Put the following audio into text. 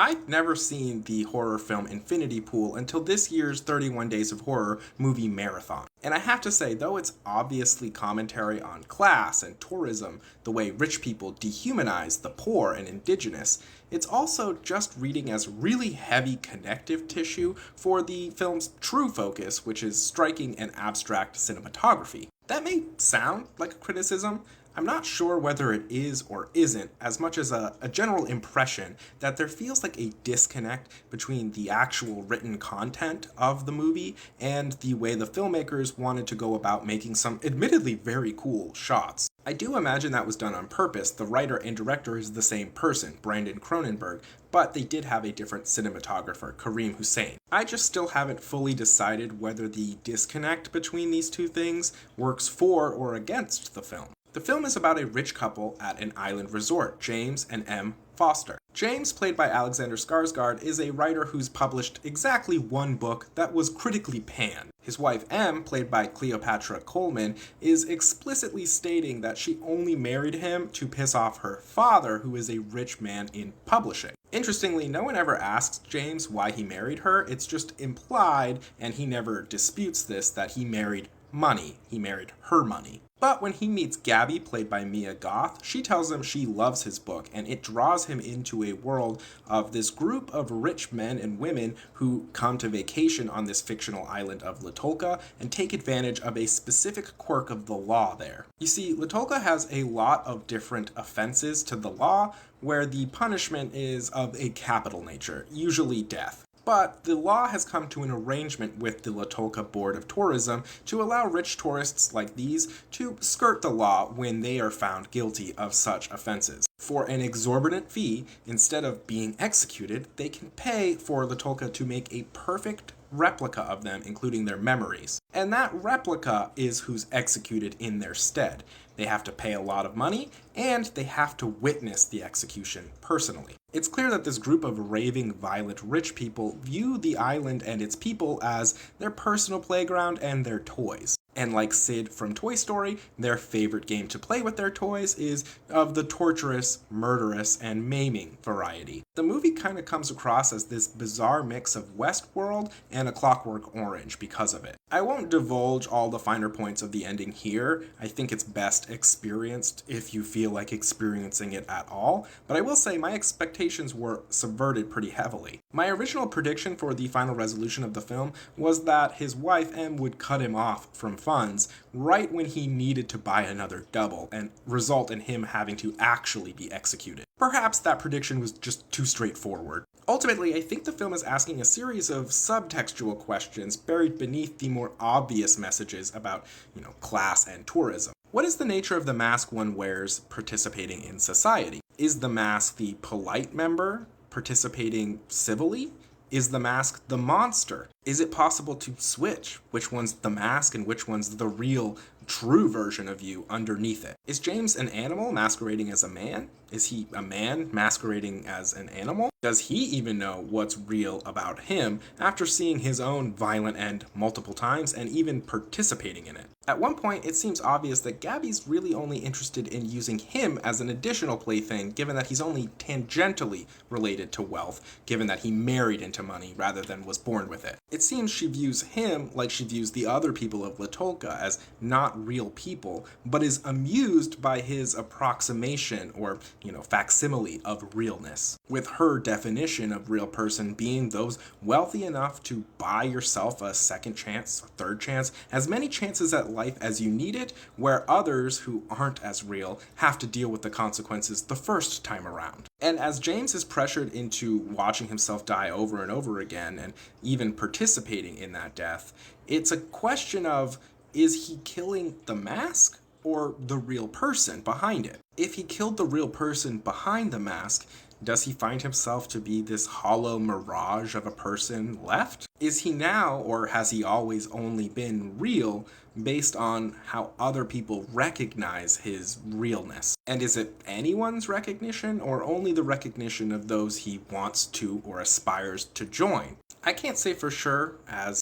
I'd never seen the horror film Infinity Pool until this year's 31 Days of Horror movie marathon. And I have to say, though it's obviously commentary on class and tourism, the way rich people dehumanize the poor and indigenous, it's also just reading as really heavy connective tissue for the film's true focus, which is striking and abstract cinematography. That may sound like a criticism. I'm not sure whether it is or isn't, as much as a general impression that there feels like a disconnect between the actual written content of the movie and the way the filmmakers wanted to go about making some admittedly very cool shots. I do imagine that was done on purpose. The writer and director is the same person, Brandon Cronenberg, but they did have a different cinematographer, Kareem Hussein. I just still haven't fully decided whether the disconnect between these two things works for or against the film. The film is about a rich couple at an island resort, James and M. Foster. James, played by Alexander Skarsgård, is a writer who's published exactly one book that was critically panned. His wife M, played by Cleopatra Coleman, is explicitly stating that she only married him to piss off her father, who is a rich man in publishing. Interestingly, no one ever asks James why he married her. It's just implied, and he never disputes this, that he married money. He married her money. But when he meets Gabby, played by Mia Goth, she tells him she loves his book, and it draws him into a world of this group of rich men and women who come to vacation on this fictional island of Latolka and take advantage of a specific quirk of the law there. You see, Latolka has a lot of different offenses to the law, where the punishment is of a capital nature, usually death. But the law has come to an arrangement with the Latolka Board of Tourism to allow rich tourists like these to skirt the law when they are found guilty of such offenses. For an exorbitant fee, instead of being executed, they can pay for Latolka to make a perfect replica of them, including their memories. And that replica is who's executed in their stead. They have to pay a lot of money, and they have to witness the execution personally. It's clear that this group of raving, violent, rich people view the island and its people as their personal playground and their toys. And like Sid from Toy Story, their favorite game to play with their toys is of the torturous, murderous, and maiming variety. The movie kind of comes across as this bizarre mix of Westworld and A Clockwork Orange because of it. I won't divulge all the finer points of the ending here. I think it's best experienced if you feel like experiencing it at all, but I will say my expectations were subverted pretty heavily. My original prediction for the final resolution of the film was that his wife M would cut him off from funds right when he needed to buy another double and result in him having to actually be executed. Perhaps that prediction was just too straightforward. Ultimately, I think the film is asking a series of subtextual questions buried beneath the more obvious messages about, class and tourism. What is the nature of the mask one wears participating in society? Is the mask the polite member participating civilly? Is the mask the monster? Is it possible to switch which one's the mask and which one's the real, true version of you underneath it? Is James an animal masquerading as a man? Is he a man masquerading as an animal? Does he even know what's real about him after seeing his own violent end multiple times and even participating in it? At one point, it seems obvious that Gabby's really only interested in using him as an additional plaything, given that he's only tangentially related to wealth, given that he married into money rather than was born with it. It seems she views him like she views the other people of Latolka as not real people, but is amused by his approximation or, facsimile of realness, with her definition of real person being those wealthy enough to buy yourself a second chance, a third chance, as many chances at life as you need it, where others who aren't as real have to deal with the consequences the first time around. And as James is pressured into watching himself die over and over again, and even participating in that death, it's a question of, is he killing the mask or the real person behind it? If he killed the real person behind the mask, does he find himself to be this hollow mirage of a person left? Is he now, or has he always only been real, based on how other people recognize his realness? And is it anyone's recognition, or only the recognition of those he wants to or aspires to join? I can't say for sure, as